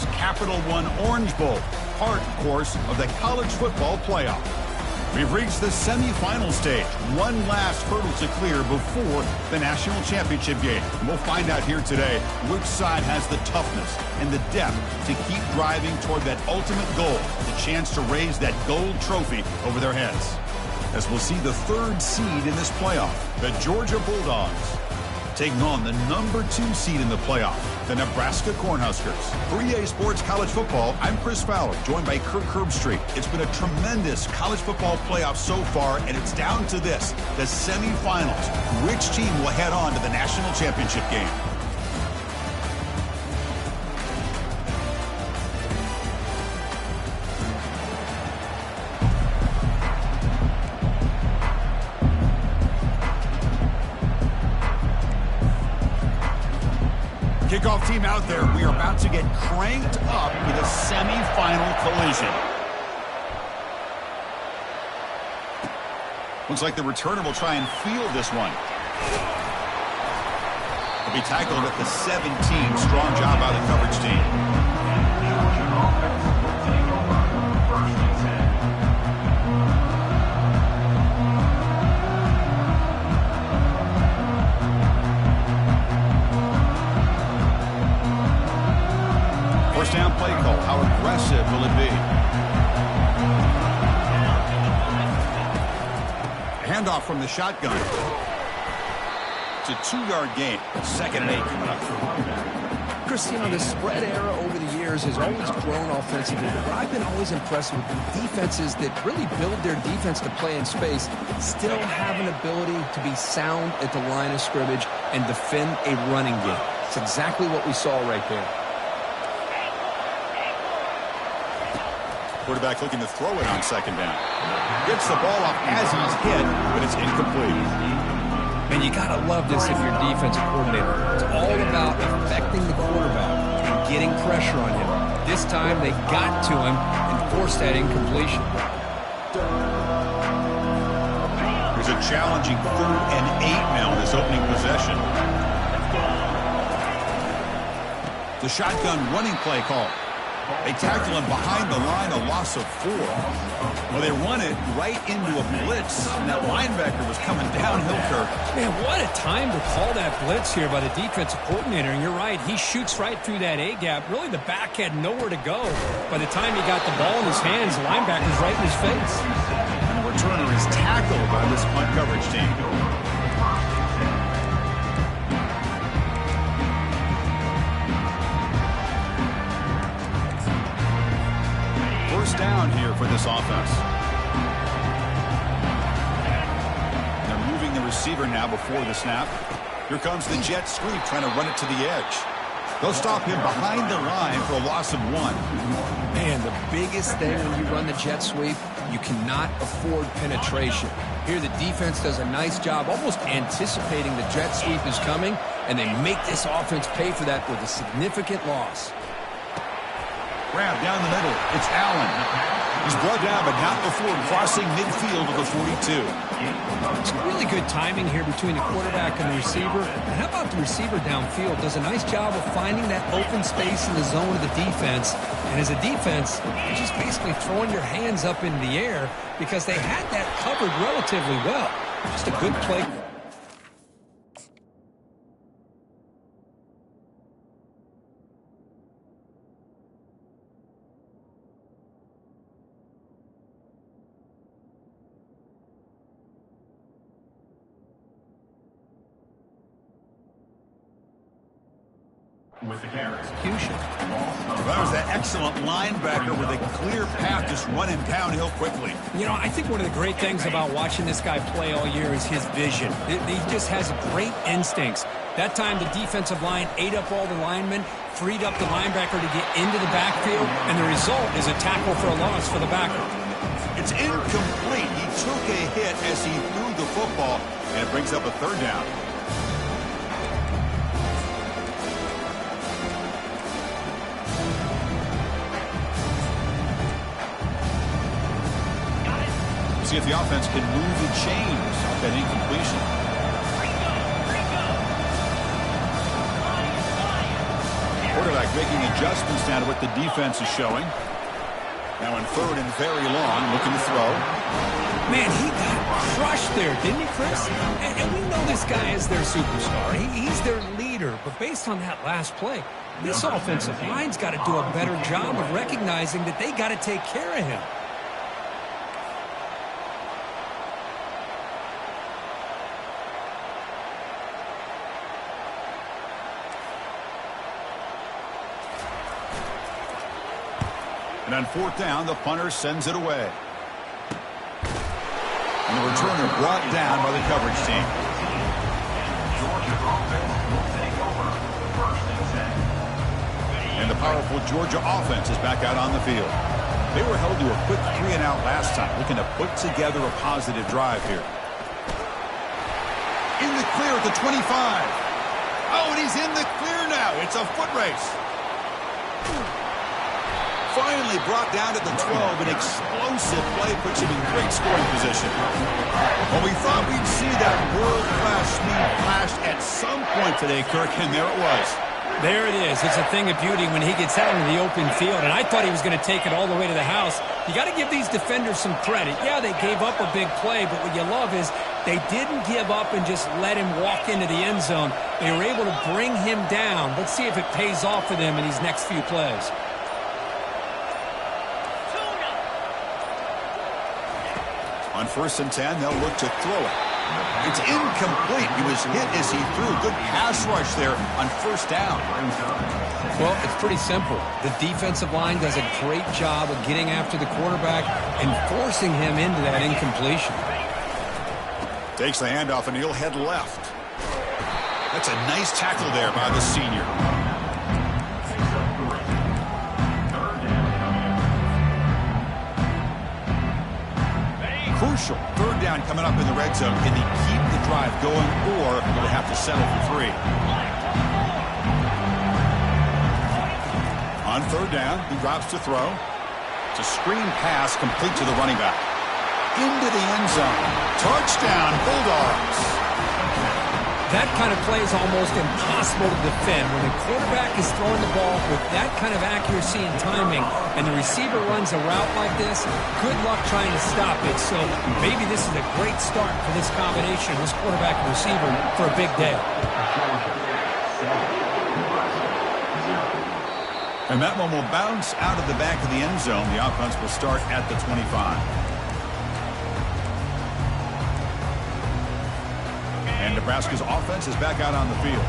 GoDawgs Capital One Orange Bowl, part, of course, of the college football playoff. We've reached the semifinal stage. One last hurdle to clear before the national championship game. And we'll find out here today which side has the toughness and the depth to keep driving toward that ultimate goal, the chance to raise that gold trophy over their heads. As we'll see the third seed in this playoff, the Georgia Bulldogs, taking on the number 2 seed in the playoff, the Nebraska Cornhuskers. For EA Sports College Football, I'm Chris Fowler, joined by Kirk Herbstreit. It's been a tremendous college football playoff so far, and it's down to this, the semifinals. Which team will head on to the national championship game? Kickoff team out there. We are about to get cranked up with a semi-final collision. Looks like the returner will try and field this one. He'll be tackled at the 17. Strong job by the coverage team. First down play call. How aggressive will it be? Handoff from the shotgun. It's a 2-yard gain. 2nd and 8 coming up. Chris, you know, the spread era over the years has always grown offensively, but I've been always impressed with the defenses that really build their defense to play in space, still have an ability to be sound at the line of scrimmage and defend a running game. It's exactly what we saw right there. Quarterback looking to throw it on 2nd down. Gets the ball off as he's hit, but it's incomplete. And you got to love this if you're a defensive coordinator. It's all about affecting the quarterback and getting pressure on him. This time they got to him and forced that incompletion. There's a challenging 3rd and 8 now in this opening possession. The shotgun running play call. They tackle him behind the line, a loss of 4. Well, they run it right into a blitz, and that linebacker was coming downhill, Kirk. Man, what a time to call that blitz here by the defensive coordinator. And you're right, he shoots right through that A-gap. Really, the back had nowhere to go. By the time he got the ball in his hands, the linebacker's right in his face. And the returner is tackled by this punt coverage team. First down here for this offense. They're moving the receiver now before the snap. Here comes the jet sweep trying to run it to the edge. They'll stop him behind the line for a loss of 1. Man, the biggest thing when you run the jet sweep, you cannot afford penetration. Here the defense does a nice job almost anticipating the jet sweep is coming, and they make this offense pay for that with a significant loss. Grab down the middle. It's Allen. He's brought down, but not before crossing midfield of the 42. It's really good timing here between the quarterback and the receiver. And how about the receiver downfield? Does a nice job of finding that open space in the zone of the defense. And as a defense, you're just basically throwing your hands up in the air because they had that covered relatively well. Just a good play. With the execution. That was that excellent linebacker with a clear path just running downhill quickly. You know, I think one of the great things about watching this guy play all year is his vision. He just has great instincts. That time the defensive line ate up all the linemen, freed up the linebacker to get into the backfield, and the result is a tackle for a loss for the backer. It's incomplete. He took a hit as he threw the football, and it brings up a 3rd down. See if the offense can move the chains off that incompletion. Quarterback making adjustments now to what the defense is showing. Now in third and very long, looking to throw. Man, he got crushed there, didn't he, Chris? And we know this guy is their superstar. He's their leader. But based on that last play, this offensive line's got to do a better job of recognizing that they got to take care of him. And on fourth down, the punter sends it away. And the returner brought down by the coverage team. And the powerful Georgia offense is back out on the field. They were held to a quick 3-and-out last time, looking to put together a positive drive here. In the clear at the 25. Oh, and he's in the clear now. It's a foot race. Finally brought down to the 12. An explosive play puts him in great scoring position. Well, we thought we'd see that world-class speed flash at some point today, Kirk, and there it was. There it is. It's a thing of beauty when he gets out into the open field, and I thought he was going to take it all the way to the house. You got to give these defenders some credit. Yeah, they gave up a big play, but what you love is they didn't give up and just let him walk into the end zone. They were able to bring him down. Let's see if it pays off for them in these next few plays. On 1st and 10, they'll look to throw it. It's incomplete. He was hit as he threw. Good pass rush there on 1st down. Well, it's pretty simple. The defensive line does a great job of getting after the quarterback and forcing him into that incompletion. Takes the handoff, and he'll head left. That's a nice tackle there by the senior. Crucial. 3rd down coming up in the red zone. Can he keep the drive going, or will have to settle for 3? On 3rd down, he drops to throw. It's a screen pass complete to the running back. Into the end zone. Touchdown, Bulldogs. That kind of play is almost impossible to defend. When the quarterback is throwing the ball with that kind of accuracy and timing, and the receiver runs a route like this, good luck trying to stop it. So maybe this is a great start for this combination, this quarterback and receiver, for a big day. And that one will bounce out of the back of the end zone. The offense will start at the 25. And Nebraska's offense is back out on the field.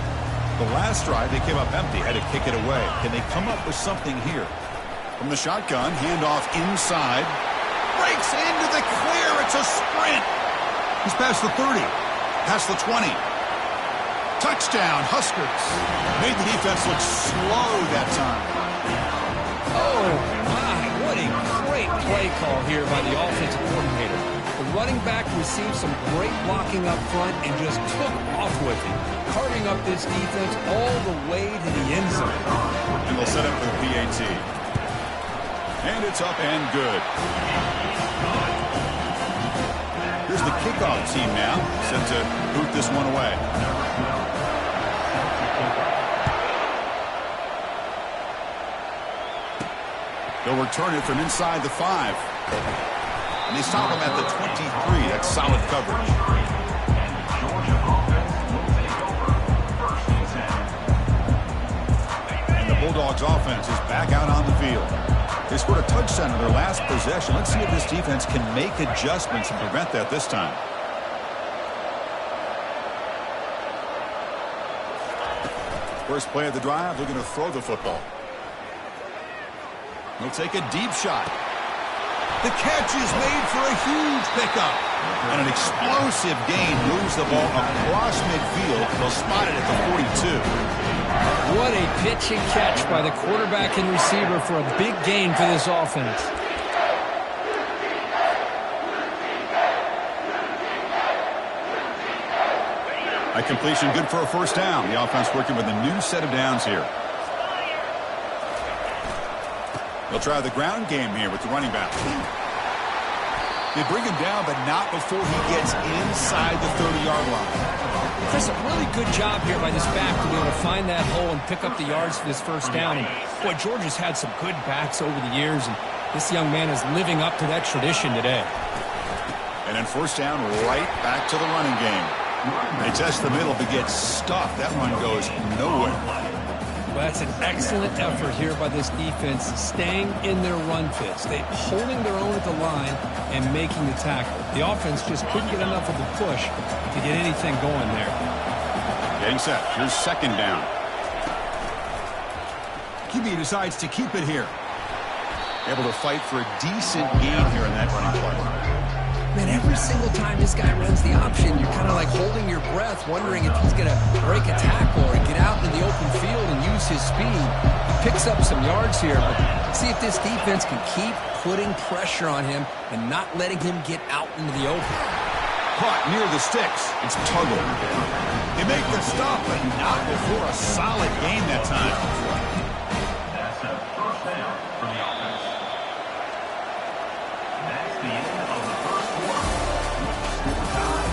The last drive, they came up empty, had to kick it away. Can they come up with something here? From the shotgun, handoff inside. Breaks into the clear. It's a sprint. He's past the 30, past the 20. Touchdown, Huskers. Made the defense look slow that time. Oh, my. What a great play call here by the offensive coordinator. The running back received some great blocking up front and just took off with it, carving up this defense all the way to the end zone. And they'll set up for the PAT. And it's up and good. Here's the kickoff team now, set to boot this one away. They'll return it from inside the 5. And they stop him at the 23. That's solid coverage. And the Bulldogs offense is back out on the field. They scored a touchdown in their last possession. Let's see if this defense can make adjustments and prevent that this time. First play of the drive, they're going to throw the football. He'll take a deep shot. The catch is made for a huge pickup. And an explosive gain moves the ball across midfield. They'll spot it at the 42. What a pitch and catch by the quarterback and receiver for a big gain for this offense. A completion good for a 1st down. The offense working with a new set of downs here. They'll try the ground game here with the running back. They bring him down, but not before he gets inside the 30-yard line. Chris, a really good job here by this back to be able to find that hole and pick up the yards for this first down. And boy, Georgia's had some good backs over the years, and this young man is living up to that tradition today. And then first down, right back to the running game. They test the middle, but get stuffed. That run goes nowhere. Well, that's an excellent effort here by this defense, staying in their run fits. They holding their own at the line and making the tackle. The offense just couldn't get enough of a push to get anything going there. Getting set. Here's second down. QB decides to keep it here. Able to fight for a decent gain here in that running play. Man, every single time this guy runs the option, you're kind of like holding your breath, wondering if he's going to break a tackle or get out in the open field and use his speed. He picks up some yards here, but see if this defense can keep putting pressure on him and not letting him get out into the open. Caught near the sticks. It's Tuggle. They make the stop, but not before a solid gain that time. That's a first down for the offense. That's the end of the first quarter. Score tie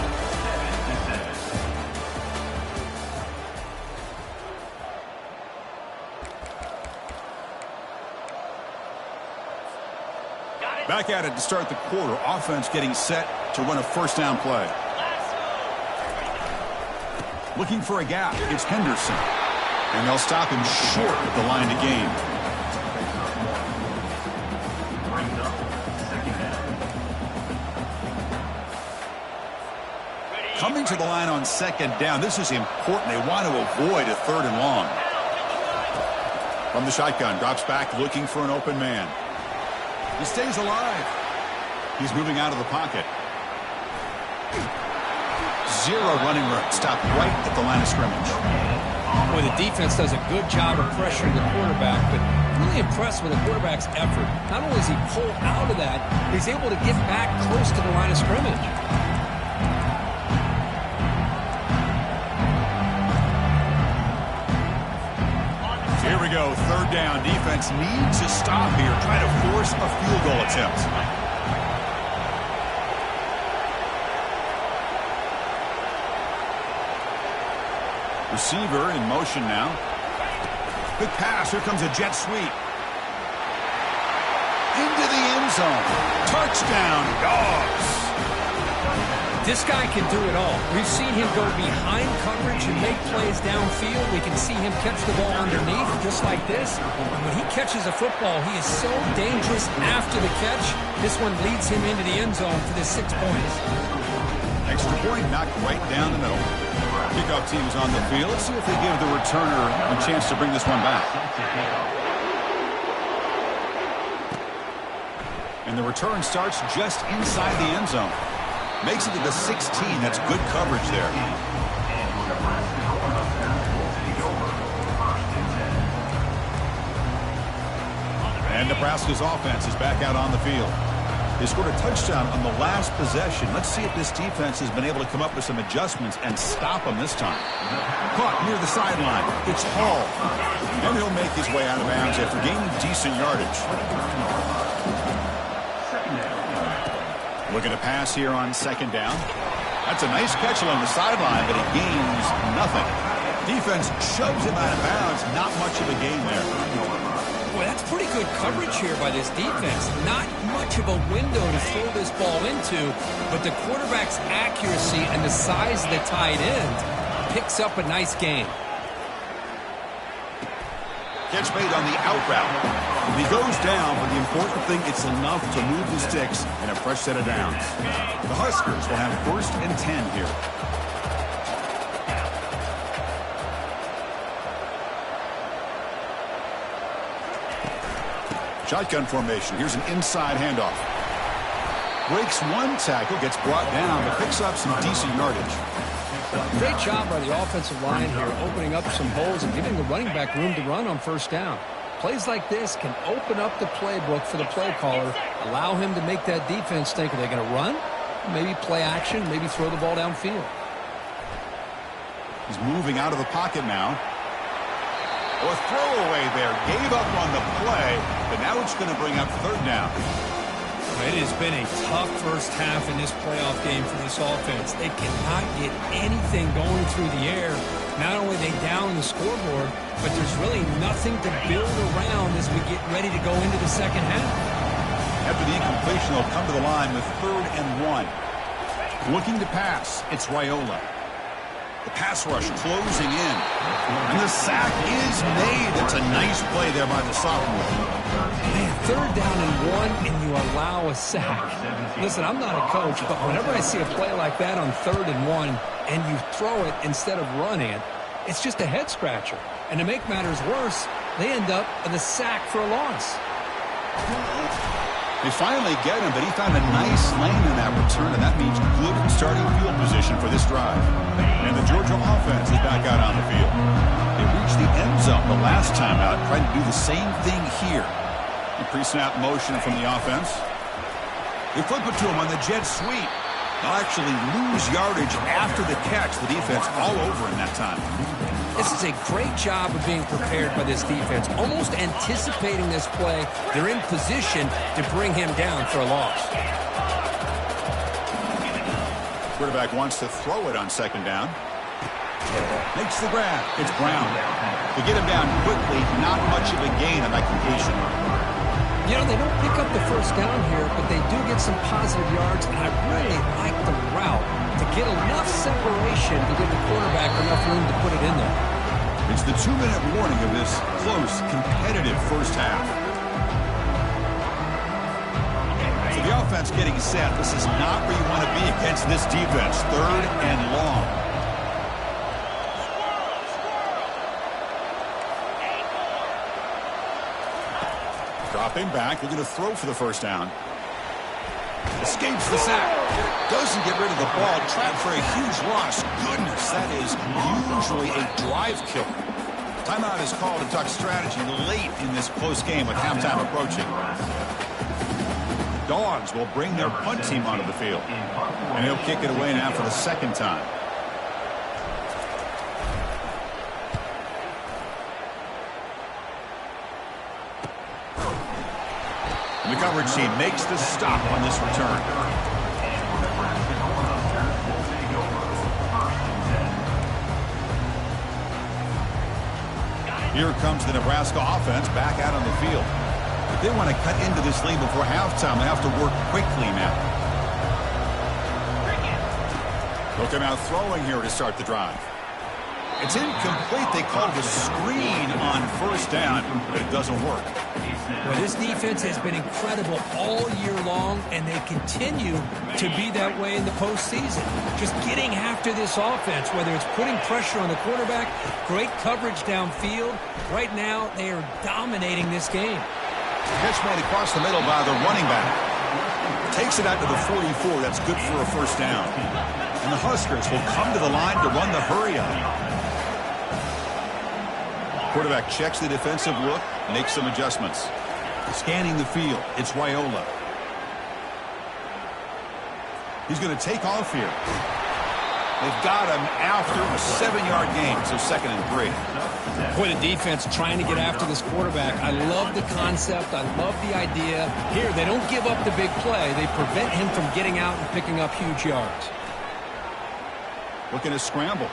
7-7. Back at it to start the quarter. Offense getting set to run a first down play. Looking for a gap. It's Henderson. And they'll stop him short of the line to gain. Brings up second down. Coming to the line on second down. This is important. They want to avoid a third and long. From the shotgun. Drops back looking for an open man. He stays alive. He's moving out of the pocket. Zero running room. Stopped right at the line of scrimmage. Boy, the defense does a good job of pressuring the quarterback, but really impressed with the quarterback's effort. Not only does he pull out of that, but he's able to get back close to the line of scrimmage. Here we go. Third down. Defense needs to stop here. Try to force a field goal attempt. Receiver in motion now. Good pass. Here comes a jet sweep. Into the end zone. Touchdown, Dogs. This guy can do it all. We've seen him go behind coverage and make plays downfield. We can see him catch the ball underneath just like this. And when he catches a football, he is so dangerous after the catch. This one leads him into the end zone for the 6 points. Extra point knocked right down the middle. Kickoff team's on the field. Let's see if they give the returner a chance to bring this one back. And the return starts just inside the end zone. Makes it to the 16. That's good coverage there. And Nebraska's offense is back out on the field. They scored a touchdown on the last possession. Let's see if this defense has been able to come up with some adjustments and stop them this time. Caught near the sideline. It's Hall. And he'll make his way out of bounds after gaining decent yardage. Looking to pass here on second down. That's a nice catch along the sideline, but he gains nothing. Defense shoves him out of bounds. Not much of a gain there. Boy, that's pretty good coverage here by this defense. Not much of a window to throw this ball into, but the quarterback's accuracy and the size of the tight end picks up a nice gain. Catch made on the out route. He goes down, but the important thing, it's enough to move the sticks and a fresh set of downs. The Huskers will have 1st and 10 here. Shotgun formation. Here's an inside handoff. Breaks one tackle, gets brought down, but picks up some decent yardage. Great job by the offensive line here, opening up some holes and giving the running back room to run on first down. Plays like this can open up the playbook for the play caller, allow him to make that defense think, are they going to run? Maybe play action, maybe throw the ball downfield. He's moving out of the pocket now. A throwaway there. Gave up on the play, but now it's going to bring up third down. It has been a tough first half in this playoff game for this offense. They cannot get anything going through the air. Not only are they down the scoreboard, but there's really nothing to build around as we get ready to go into the second half. After the incompletion, they'll come to the line with 3rd and 1. Looking to pass, it's Raiola. The pass rush closing in. And the sack is made. It's a nice play there by the sophomore. Man, 3rd down and 1, and you allow a sack. Listen, I'm not a coach, but whenever I see a play like that on 3rd and 1, and you throw it instead of running it, it's just a head-scratcher. And to make matters worse, they end up with a sack for a loss. They finally get him, but he found a nice lane in that return, and that means good starting field position for this drive. And the Georgia offense is back out on the field. They reached the end zone the last time out, trying to do the same thing here. A pre-snap motion from the offense. They flip it to him on the jet sweep. They'll actually lose yardage after the catch. The defense all over in that time. This is a great job of being prepared by this defense, almost anticipating this play. They're in position to bring him down for a loss. Quarterback wants to throw it on 2nd down. Makes the grab. It's Brown. To get him down quickly, not much of a gain on that completion. You know, they don't pick up the 1st down here, but they do get some positive yards, and I really like the route to get enough separation to give the quarterback enough room to put it in there. It's the 2-minute warning of this close, competitive first half. So the offense getting set. This is not where you want to be against this defense. 3rd and long. Dropping back, looking to throw for the 1st down. Escapes the sack. Doesn't get rid of the ball. Trapped for a huge loss. Goodness, that is usually a drive killer. Timeout is called to talk strategy late in this close game with halftime approaching. Dogs will bring their punt team onto the field. And he'll kick it away now for the 2nd time. The coverage team makes the stop on this return. Here comes the Nebraska offense back out on the field. If they want to cut into this lead before halftime, they have to work quickly now. Looking out throwing here to start the drive. It's incomplete. They called a screen on 1st down, but it doesn't work. Well, this defense has been incredible all year long, and they continue to be that way in the postseason. Just getting after this offense, whether it's putting pressure on the quarterback, great coverage downfield. Right now, they are dominating this game. Catch made across the middle by the running back. Takes it out to the 44. That's good for a 1st down. And the Huskers will come to the line to run the hurry-up. Quarterback checks the defensive look, makes some adjustments. Scanning the field, it's Raiola. He's going to take off here. They've got him after a 7-yard gain, so 2nd and 3. Boy, the defense trying to get after this quarterback. I love the concept. I love the idea. Here, they don't give up the big play. They prevent him from getting out and picking up huge yards. Looking to scramble.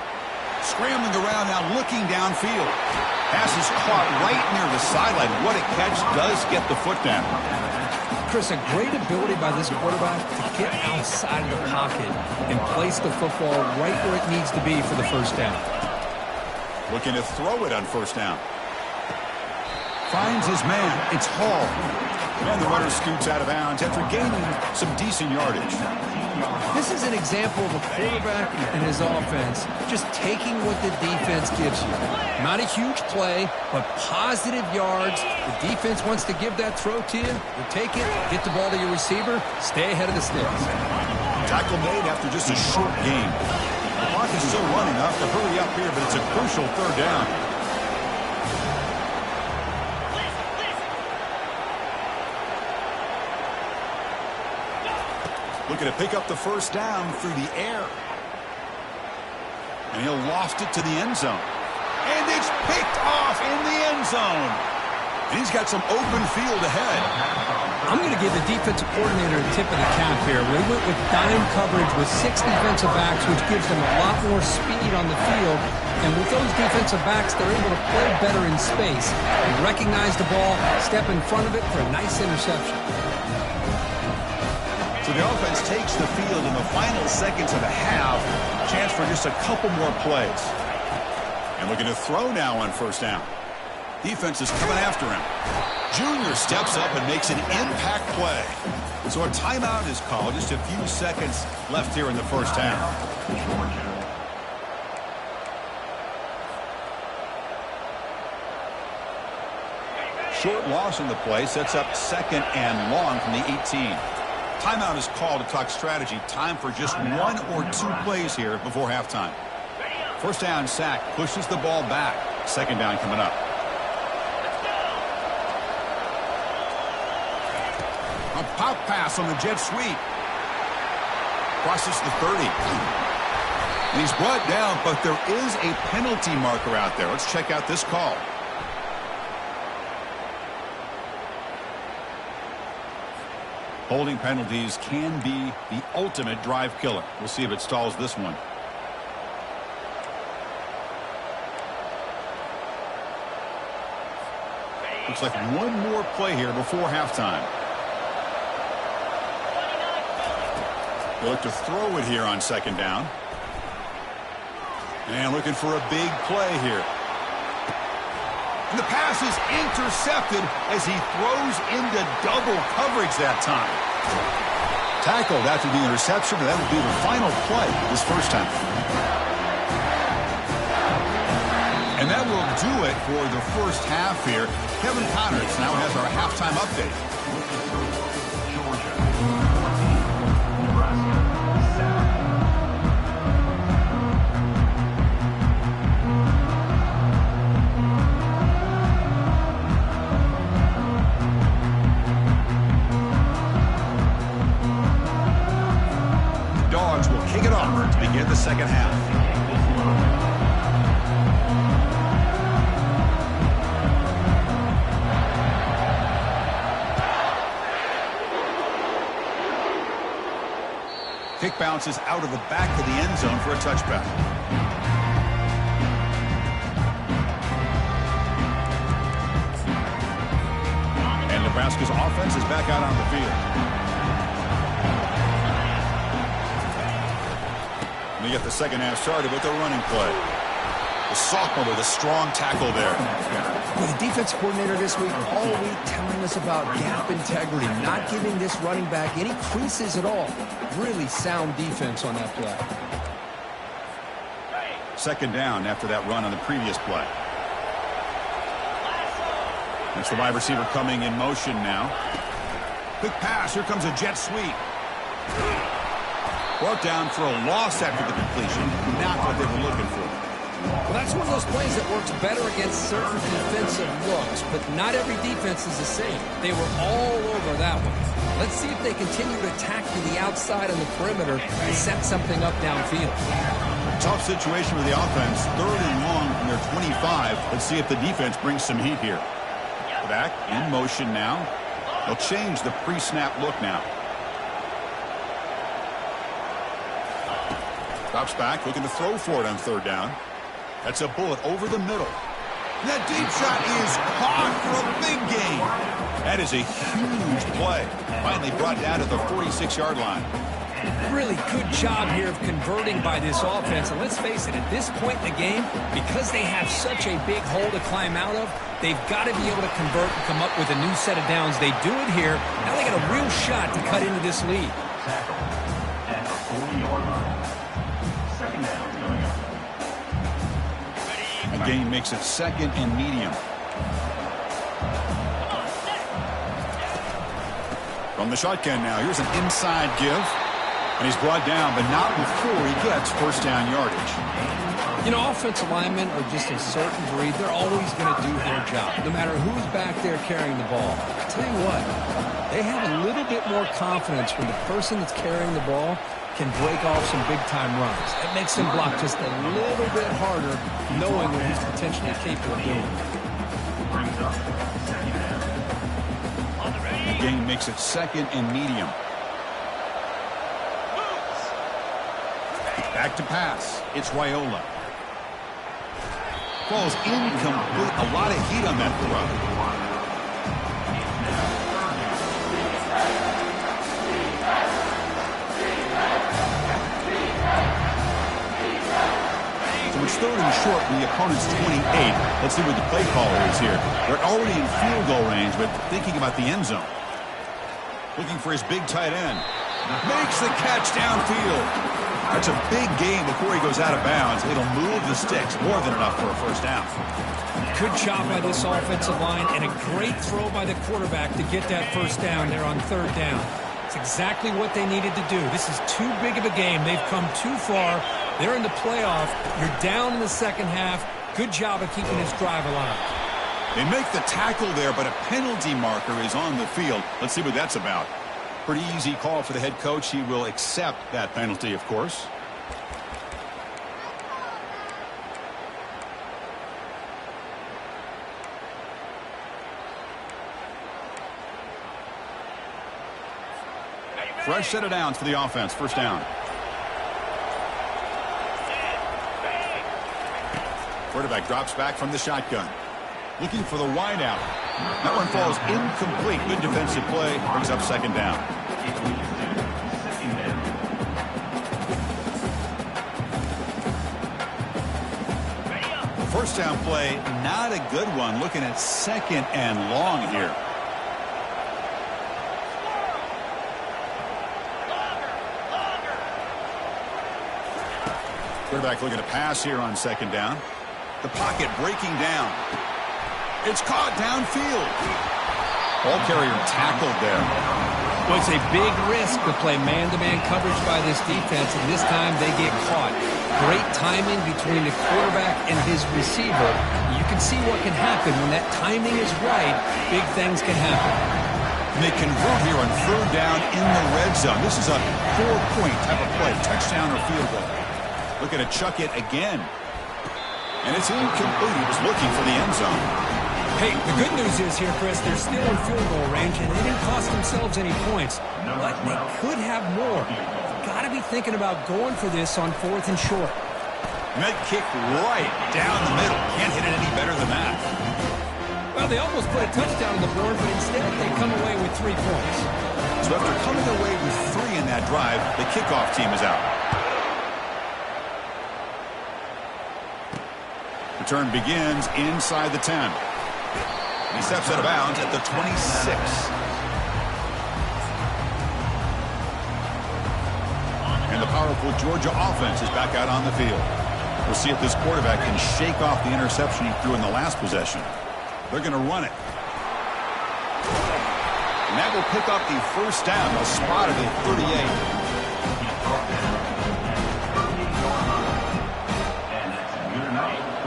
Scrambling around now, looking downfield. Pass is caught right near the sideline. What a catch. Does get the foot down. Chris, a great ability by this quarterback to get outside of the pocket and place the football right where it needs to be for the 1st down. Looking to throw it on 1st down. Finds his man. It's Hall. And the runner scoots out of bounds after gaining some decent yardage. This is an example of a quarterback and his offense just taking what the defense gives you. Not a huge play, but positive yards. The defense wants to give that throw to you. You take it, get the ball to your receiver, stay ahead of the sticks. Tackle made after just a short game. The clock is still running. Up to hurry up here, but it's a crucial 3rd down. Looking to pick up the 1st down through the air. And he'll loft it to the end zone. And it's picked off in the end zone. And he's got some open field ahead. I'm going to give the defensive coordinator a tip of the cap here. They went with dime coverage with 6 defensive backs, which gives them a lot more speed on the field. And with those defensive backs, they're able to play better in space. They recognize the ball, step in front of it for a nice interception. So the offense takes the field in the final seconds of the half. Chance for just a couple more plays. And looking to throw now on first down. Defense is coming after him. Junior steps up and makes an impact play. So a timeout is called. Just a few seconds left here in the first half. Short loss in the play sets up 2nd and long from the 18. Timeout is called to talk strategy. Time for just 1 or 2 plays here before halftime. First down sack pushes the ball back. 2nd down coming up. A pop pass on the jet sweep. Crosses the 30. And he's brought down, but there is a penalty marker out there. Let's check out this call. Holding penalties can be the ultimate drive killer. We'll see if it stalls this one. Looks like one more play here before halftime. They look to throw it here on 2nd down. And looking for a big play here. And the pass is intercepted as he throws into double coverage that time. Tackled after the interception, but that will be the final play this first time. And that will do it for the first half here. Kevin Connors now has our halftime update. Dogs will kick it off to begin the second half. Kick bounces out of the back of the end zone for a touchback. And Nebraska's offense is back out on the field. We get the second half started with a running play. The sophomore with a strong tackle there. Well, the defense coordinator this week, all week telling us about gap integrity, not giving this running back any creases at all. Really sound defense on that play. 2nd down after that run on the previous play. That's the wide receiver coming in motion now. Quick pass. Here comes a jet sweep. Brought down for a loss after the completion. Not what they were looking for. Well, that's one of those plays that works better against certain defensive looks, but not every defense is the same. They were all over that one. Let's see if they continue to attack to the outside on the perimeter and set something up downfield. Tough situation with the offense. 3rd and long from their 25. Let's see if the defense brings some heat here. Back in motion now. They'll change the pre-snap look now. Drops back, looking to throw for it on 3rd down. That's a bullet over the middle. And that deep shot is caught for a big gain. That is a huge play. Finally brought down to the 46-yard line. Really good job here of converting by this offense. And let's face it, at this point in the game, because they have such a big hole to climb out of, they've got to be able to convert and come up with a new set of downs. They do it here. Now they got a real shot to cut into this lead. At the 40-yard line. 2nd down coming up. The gain makes it 2nd and medium. From the shotgun now, here's an inside give. And he's brought down, but not before he gets first down yardage. You know, offensive linemen are just a certain breed. They're always going to do their job, no matter who's back there carrying the ball. I tell you what, they have a little bit more confidence when the person that's carrying the ball can break off some big-time runs. It makes them block just a little bit harder, knowing what he's potentially capable of doing. Brings up 2nd down. On the ready. Gain makes it 2nd and medium. Back to pass. It's Raiola. Falls incomplete. A lot of heat on that throw. It's 3rd and short from the opponent's 28. Let's see what the play caller is here. They're already in field goal range, but thinking about the end zone. Looking for his big tight end. Makes the catch downfield. That's a big gain before he goes out of bounds. It'll move the sticks. More than enough for a first down. Good job by this offensive line, and a great throw by the quarterback to get that first down there on 3rd down. It's exactly what they needed to do. This is too big of a game. They've come too far. They're in the playoff. You're down in the second half. Good job of keeping this drive alive. They make the tackle there, but a penalty marker is on the field. Let's see what that's about. Pretty easy call for the head coach. He will accept that penalty, of course. Fresh set of downs for the offense. First down. Quarterback drops back from the shotgun. Looking for the wide out. That one falls incomplete. Good defensive play. Brings up 2nd down. The first down play, not a good one. Looking at 2nd and long here. Quarterback looking to pass here on 2nd down. The pocket breaking down. It's caught downfield. Ball carrier tackled there. Well, it's a big risk to play man-to-man coverage by this defense, and this time they get caught. Great timing between the quarterback and his receiver. You can see what can happen when that timing is right. Big things can happen. And they convert here on 3rd down in the red zone. This is a 4-point type of play, touchdown or field goal. Looking to chuck it again. And it's incomplete. He was looking for the end zone. Hey, the good news is here, Chris, they're still in field goal range, and they didn't cost themselves any points. But they could have more. Got to be thinking about going for this on 4th and short. And that kick right down the middle. Can't hit it any better than that. Well, they almost put a touchdown on the board, but instead they come away with 3 points. So after coming away with 3 in that drive, the kickoff team is out. Return begins inside the 10. He steps out of bounds at the 26. And the powerful Georgia offense is back out on the field. We'll see if this quarterback can shake off the interception he threw in the last possession. They're going to run it. And that will pick up the first down. A spot at the 38.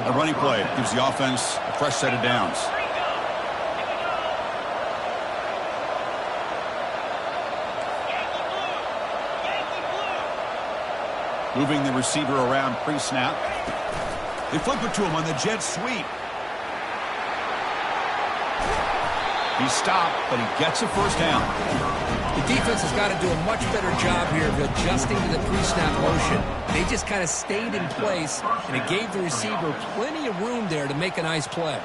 A running play gives the offense a fresh set of downs. Moving the receiver around pre-snap. They flip it to him on the jet sweep. He stopped, but he gets a first down. The defense has got to do a much better job here of adjusting to the pre-snap motion. They just kind of stayed in place, and it gave the receiver plenty of room there to make a nice play.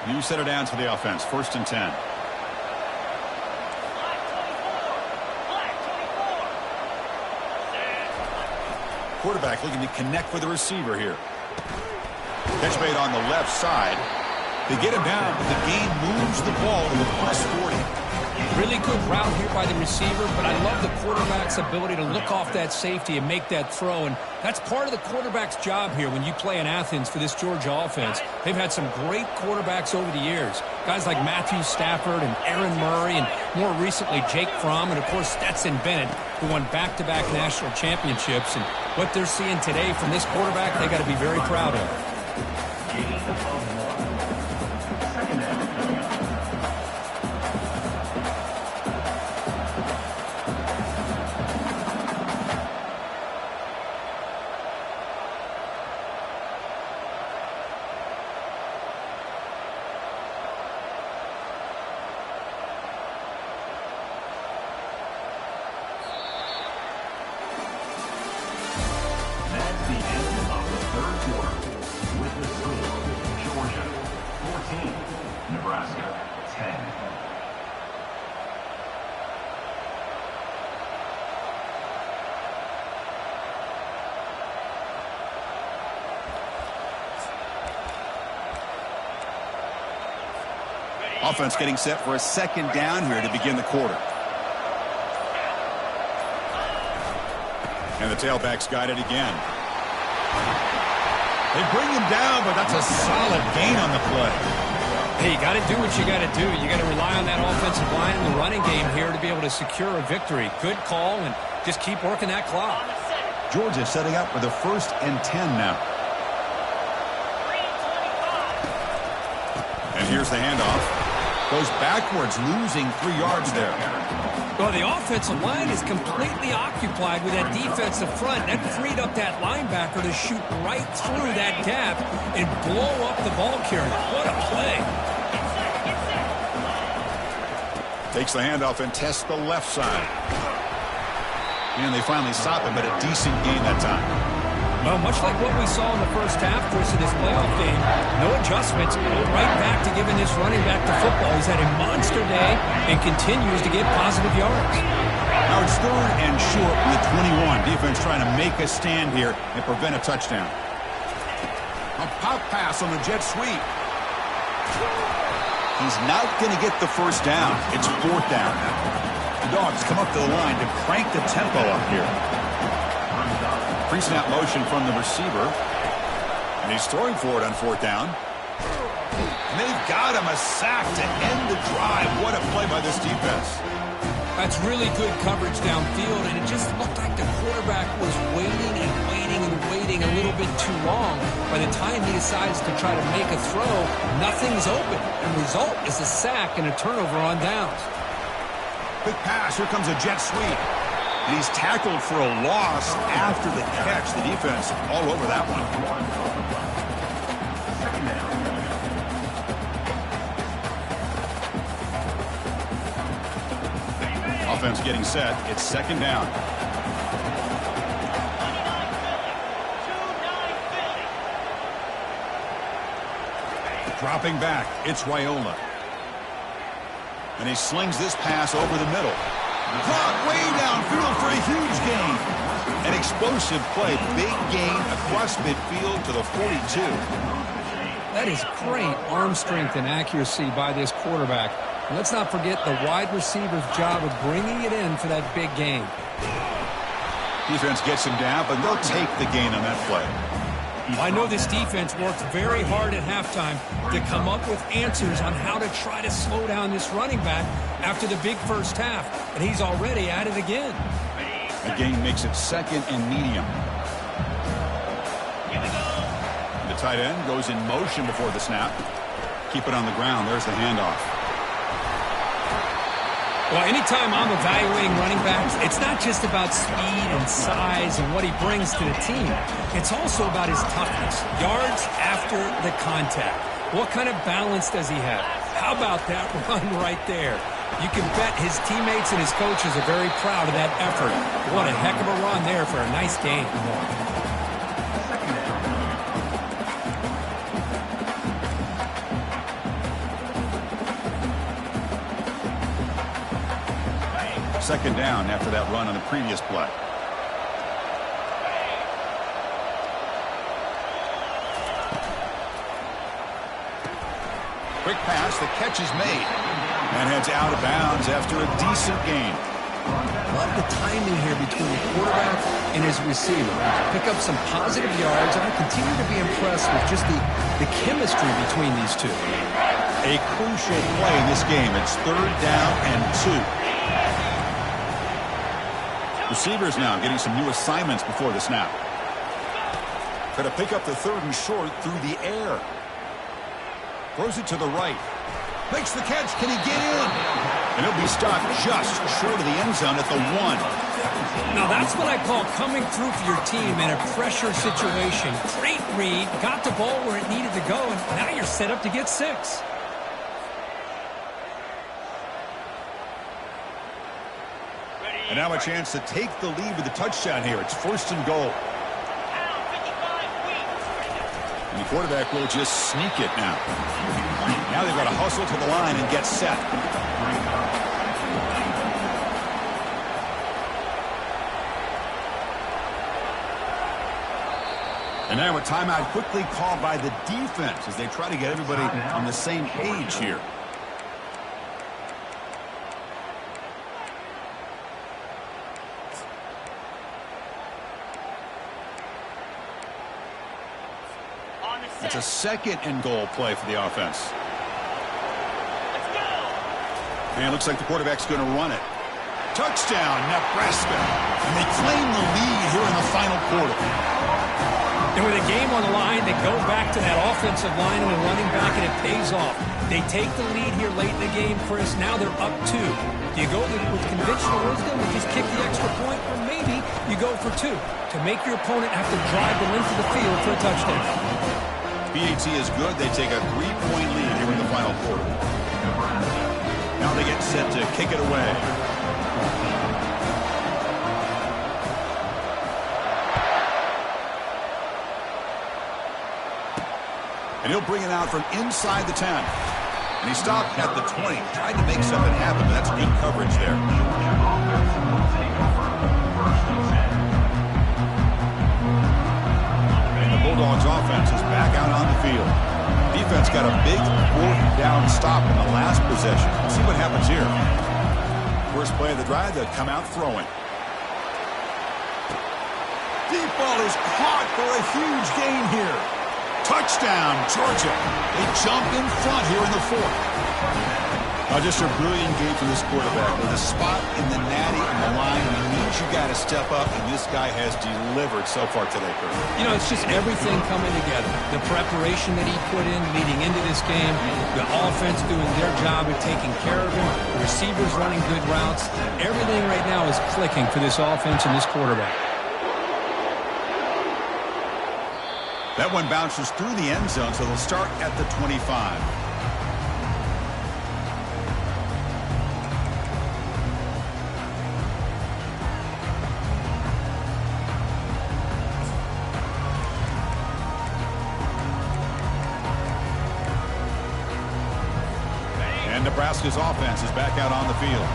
New set of downs for the offense. 1st and 10. Quarterback looking to connect with the receiver here. Catch made on the left side. They get him down, but the gain moves the ball to the +40. Really good route here by the receiver, but I love the quarterback's ability to look off that safety and make that throw, and that's part of the quarterback's job here when you play in Athens for this Georgia offense. They've had some great quarterbacks over the years, guys like Matthew Stafford and Aaron Murray, and more recently Jake Fromm, and of course Stetson Bennett, who won back-to-back national championships. And what they're seeing today from this quarterback, they got to be very proud of. quarter. With the score, Georgia 14, Nebraska 10. Offense getting set for a second down here to begin the quarter. And the tailback's got it again. They bring him down, but that's a solid gain on the play. Hey, you got to do what you got to do. You got to rely on that offensive line and the running game here to be able to secure a victory. Good call, and just keep working that clock. Georgia setting up for the 1st and 10 now. And here's the handoff. Goes backwards, losing 3 yards there. Well, the offensive line is completely occupied with that defensive front. That freed up that linebacker to shoot right through that gap and blow up the ball carrier. What a play. Takes the handoff and tests the left side. And they finally stop him, but a decent gain that time. Well, much like what we saw in the first half, Chris, of this playoff game, no adjustments, right back to giving this running back the football. He's had a monster day and continues to get positive yards. Now it's 3rd and short with 21. Defense trying to make a stand here and prevent a touchdown. A pop pass on the jet sweep. He's not going to get the first down. It's 4th down. The Dogs come up to the line to crank the tempo up here. Pre-snap motion from the receiver. And he's throwing for it on 4th down. And they've got him a sack to end the drive. What a play by this defense. That's really good coverage downfield, and it just looked like the quarterback was waiting and waiting and waiting a little bit too long. By the time he decides to try to make a throw, nothing's open. And the result is a sack and a turnover on downs. Quick pass. Here comes a jet sweep. And he's tackled for a loss after the catch. The defense all over that one. Offense getting set. It's 2nd down. Dropping back. It's Raiola. And he slings this pass over the middle. Caught way downfield for a huge gain. An explosive play. Big gain across midfield to the 42. That is great arm strength and accuracy by this quarterback. And let's not forget the wide receiver's job of bringing it in for that big gain. Defense gets him down, but they'll take the gain on that play. I know this defense worked very hard at halftime to come up with answers on how to try to slow down this running back after the big first half, and he's already at it again. The gain makes it 2nd and medium. The tight end goes in motion before the snap. Keep it on the ground. There's the handoff. Well, anytime I'm evaluating running backs, it's not just about speed and size and what he brings to the team. It's also about his toughness, yards after the contact. What kind of balance does he have? How about that run right there? You can bet his teammates and his coaches are very proud of that effort. What a heck of a run there for a nice gain. Second down after that run on the previous play. Quick pass, the catch is made. And heads out of bounds after a decent gain. Love the timing here between the quarterback and his receiver. Pick up some positive yards, and I continue to be impressed with just the chemistry between these two. A crucial play in this game. It's 3rd down and 2. Receivers now getting some new assignments before the snap. Got to pick up the 3rd and short through the air. Throws it to the right. Makes the catch. Can he get in? And he'll be stopped just short of the end zone at the 1. Now that's what I call coming through for your team in a pressure situation. Great read, got the ball where it needed to go, and now you're set up to get 6. And now a chance to take the lead with a touchdown here. It's 1st and goal. Quarterback will just sneak it now. Now they've got to hustle to the line and get set. And now a timeout quickly called by the defense as they try to get everybody on the same page here. It's a second and goal play for the offense. And it looks like the quarterback's going to run it. Touchdown, Nebraska. And they claim the lead here in the final quarter. And with a game on the line, they go back to that offensive line and the running back, and it pays off. They take the lead here late in the game, Chris. Now they're up 2. Do you go with conventional wisdom and just kick the extra point? Or maybe you go for 2 to make your opponent have to drive the length of the field for a touchdown. PAT is good. They take a 3-point lead here in the final quarter. Now they get set to kick it away. And he'll bring it out from inside the 10. And he stopped at the 20. Tried to make something happen, but that's good coverage there. And the Bulldogs offense is back out on the field. Defense got a big 4th down stop in the last possession. Let's see what happens here. First play of the drive, they'll come out throwing. Deep ball is caught for a huge gain here. Touchdown, Georgia. They jump in front here in the 4th. Just a brilliant game from this quarterback. With a spot in the natty and the line, he means you got to step up, and this guy has delivered so far today, Kurt. You know, it's just everything coming together. The preparation that he put in leading into this game, the offense doing their job of taking care of him, the receivers running good routes. Everything right now is clicking for this offense and this quarterback. That one bounces through the end zone, so they'll start at the 25. And Nebraska's offense is back out on the field.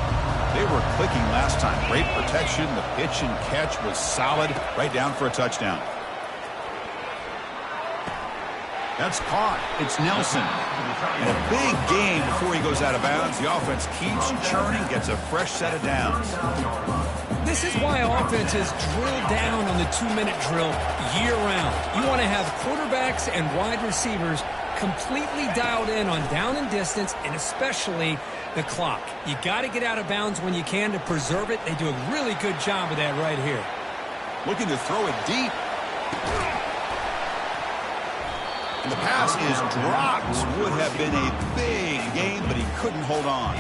They were clicking last time. Great protection. The pitch and catch was solid. Right down for a touchdown. That's caught. It's Nelson. And a big game before he goes out of bounds. The offense keeps churning, gets a fresh set of downs. This is why offenses drill down on the 2-minute drill year-round. You want to have quarterbacks and wide receivers completely dialed in on down and distance, and especially the clock. You got to get out of bounds when you can to preserve it. They do a really good job of that right here. Looking to throw it deep. And the pass is dropped. Would have been a big game, but he couldn't hold on.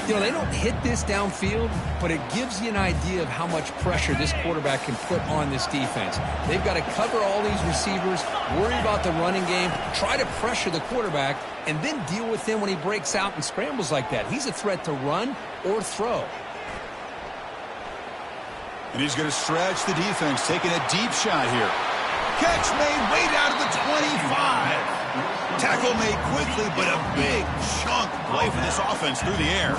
You know, they don't hit this downfield, but it gives you an idea of how much pressure this quarterback can put on this defense. They've got to cover all these receivers, worry about the running game, try to pressure the quarterback, and then deal with him when he breaks out and scrambles like that. He's a threat to run or throw. And he's going to stretch the defense, taking a deep shot here. Catch made way down to the 25. Tackle made quickly, but a big chunk play for this offense through the air.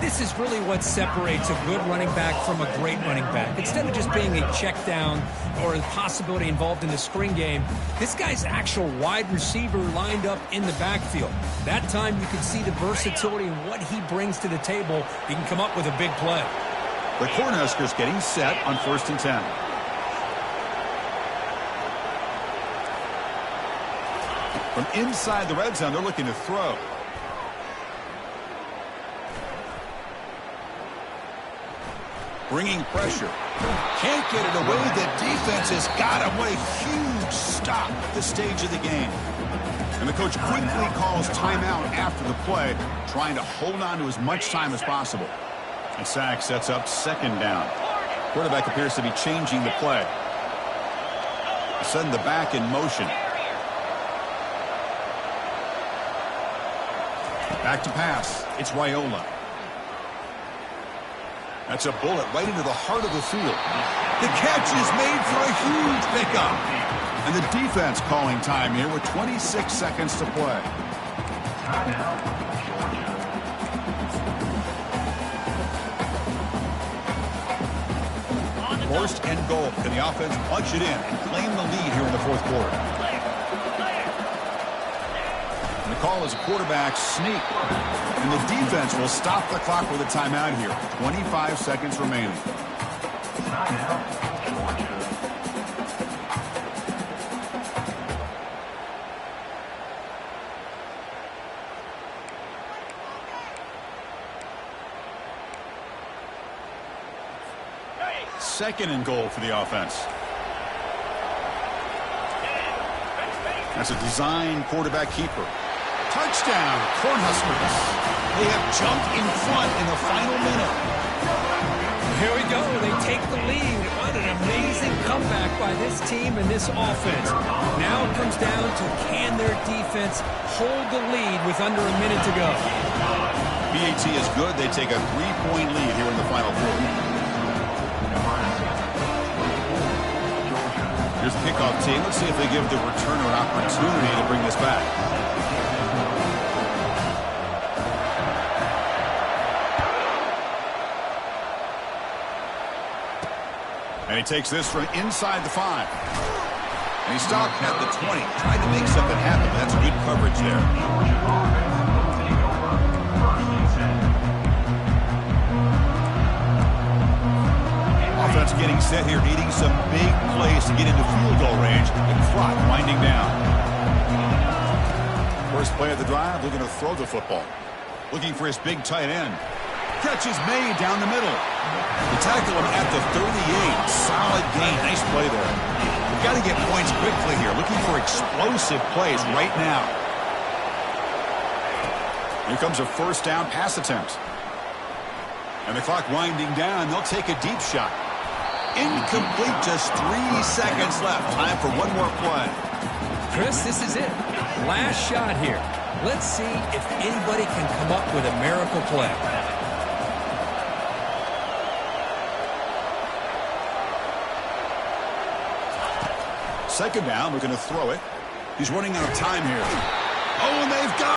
This is really what separates a good running back from a great running back. Instead of just being a check down or a possibility involved in the screen game, this guy's actual wide receiver lined up in the backfield. That time you can see the versatility and what he brings to the table. He can come up with a big play. The Cornhuskers getting set on 1st and 10. From inside the red zone, they're looking to throw. Bringing pressure. Can't get it away. The defense has got him. What a huge stop at this stage of the game. And the coach quickly calls timeout after the play, trying to hold on to as much time as possible. And sack sets up 2nd down. Quarterback appears to be changing the play. Sending the back in motion. Back to pass. It's Raiola. That's a bullet right into the heart of the field. The catch is made for a huge pickup. And the defense calling time here with 26 seconds to play. First and goal. Can the offense punch it in and claim the lead here in the fourth quarter? And the call is a quarterback sneak. And the defense will stop the clock with a timeout here. 25 seconds remaining. Second and goal for the offense. That's a design quarterback keeper. Touchdown, Cornhuskers. They have jumped in front in the final minute. Here we go. They take the lead. What an amazing comeback by this team and this offense. Now it comes down to can their defense hold the lead with under a minute to go. BAT is good. They take a 3-point lead here in the final quarter. Here's the kickoff team. Let's see if they give the returner an opportunity to bring this back. And he takes this from inside the 5. And he stopped at the 20. Tried to make something happen, but that's good coverage there. Offense getting set here, needing some big plays to get into field goal range. The clock winding down. First play of the drive, looking to throw the football. Looking for his big tight end. Catch is made down the middle. They tackle him at the 38. Solid gain. Nice play there. We've got to get points quickly here. Looking for explosive plays right now. Here comes a first down pass attempt. And the clock winding down. They'll take a deep shot. Incomplete, just 3 seconds left. Time for one more play. Chris, this is it. Last shot here. Let's see if anybody can come up with a miracle play. Second down, looking to throw it. He's running out of time here. Oh, and they've got